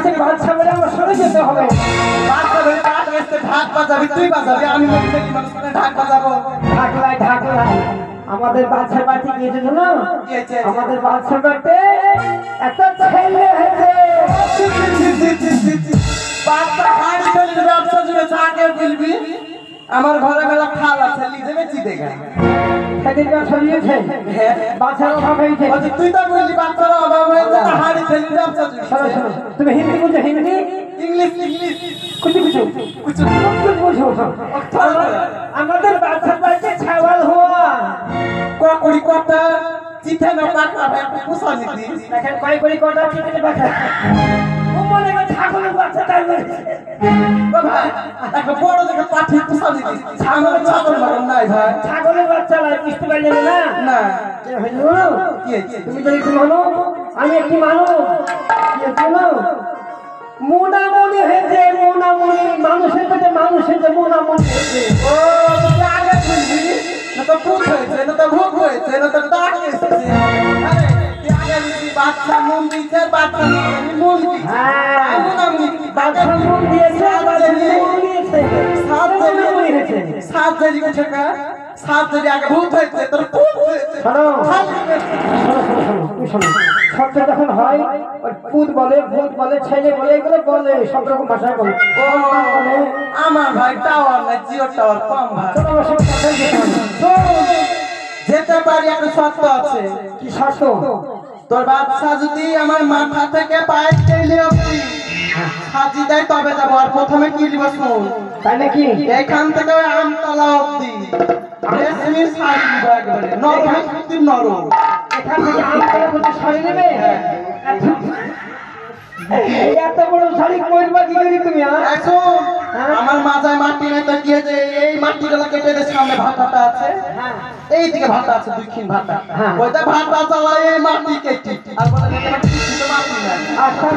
কাছে বাচ্চা বলে আমার সরে যেতে হবে। বাচ্চা বলে ঢাক বেচতে ঢাক বাজাবি, তুই বাজাবি, আমি বলছি কি মানুষকে ঢাক বাজাবো? ঢাকলাই ঢাকলাই আমাদের বাচ্চা বাড়ি গিয়েছে না, আমাদের বাচ্চা বাড়িতে এত ছেলে হয়েছে। বাচ্চা হাড়ি ফেলে ব্যবসা জুড়ে চাকে ফেলবি। আমার ঘরে মেলা খাল আছে, লিজে বেচি দেখা। সেদিন ব্যবসা দিয়েছে, বাচ্চার অভাব হয়েছে। তুই তো বললি বাচ্চার অভাব হয়েছে, হাড়ি ফেলে ব্যবসা জুড়ে। শোনো শোনো, তুমি হিন্দি বুঝো? হিন্দি ইংলিশ ইংলিশ कुछ कुछ कुछ कुछ बुझो। আমাদের বাচ্চা বাড়িতে ছাওয়াল হওয়া কোকড়ি কোটা চিঠে না পাকা ভাই পুষা নিতি। দেখেন কয় করি কোটা চিঠে পাকা ও মনে করে ছাগলের বাচ্চা তাই বলছে। ও ভাই একটা বড় দেখে পাঠি পুষা নিতি। ছাগল ছাগল নাই ভাই, ছাগলের বাচ্চা লাই বুঝতে পারলে না? না কি হলো? কি তুমি যদি একটু বলো আমি একটি মানুষ, কি হলো? মোনামনি হয়েছে, মোনামনি মানুষের পেটে মানুষের যে মোনামনি হয়েছে। ও তুই আগে বলবি না তো ভূত হয়েছে, না তো ভূত হয়েছে, না তো ডাক এসেছে। আরে তুই আগে বলবি বাচ্চা মন দিয়েছে, বাচ্চা মন দিয়েছে। হ্যাঁ মোনামনি বাচ্চা মন দিয়েছে, বাচ্চা মন দিয়েছে, সাত মোনামনি হয়েছে। সাত জেরি গেছে কা সাত জেরি আগে ভূত হয়েছে, তোর ভূত হয়েছে। শোনো শোনো, শব্দ যখন হয় ওই ভূত বলে, ভূত বলে, ছেলে বলে, এগুলো বলে, সব রকম ভাষায় বলে। ও আমার ভাই টাওয়ার না, জিও টাওয়ার কম ভাই। চলো আমার সঙ্গে কথাই যেতে হবে। যেতে পারি, একটা শর্ত আছে। কি শর্ত? তোর বাচ্চা যদি আমার মাথা থেকে পায়ে টেনে অবধি সাজি দেয় তবে যাবো। আর প্রথমে কি দিব শুন, তাই নাকি? এইখান থেকে ওই আমতলা অবধি রেশমি শাড়ি দিব, একবারে নরম সুতির নরম। এখান থেকে আমতলা পর্যন্ত শাড়ি নেবে? এই এত বড় শাড়ি পরবা কি করি তুমি? এখন আমার মাথায় মাটি নেই তো কি হয়েছে, এই মাটিগুলো কেটে দে, সামনে ভাটাটা আছে, এইদিকে ভাটা আছে, দুইখিন ভাটা, ওইটা ভাটা চালাই এই মাটি কেটে। আর বলে দেখে মাটি কিছু মাটি নাই। আচ্ছা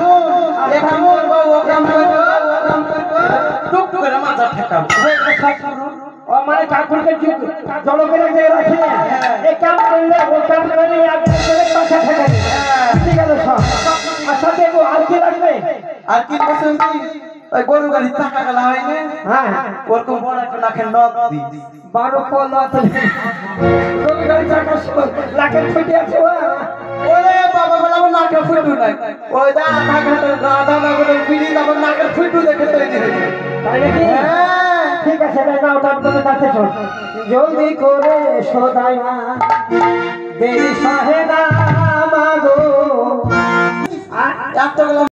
এখান করবো, ও কাম করবো, ও কাম করবো, টুক করে মাথা ঠেকাবো। ও মানে কাকুরকে জড়ো করে দিয়ে রাখে, এই কাম করলে ও কাম করলে আগে করে পাশা থাকে। ঠিক গেল সব। আচ্ছা দেবো, আর কি লাগবে? আর কি বলছেন কি, ওই গরু গাড়ি চাকা গেলা হয় না, হ্যাঁ ওরকম বড় একটা লাখের নখ দি। 12 পলত গরু গাড়ি চাকা লাখের ছুটি আছে। ওরে বাবা বলে আমার নাকের ফুটু নাই, ওই দা আধা ঘন্টা আধা না করে বিড়ি আমার নাকের ফুটু দেখে তৈরি হয়ে যায়। তাই নাকি? ঠিক আছে না, ওটা তুমি কাছে শোন। জলদি করে সদাইয়া দেরি সহে না মাগো। এতগুলো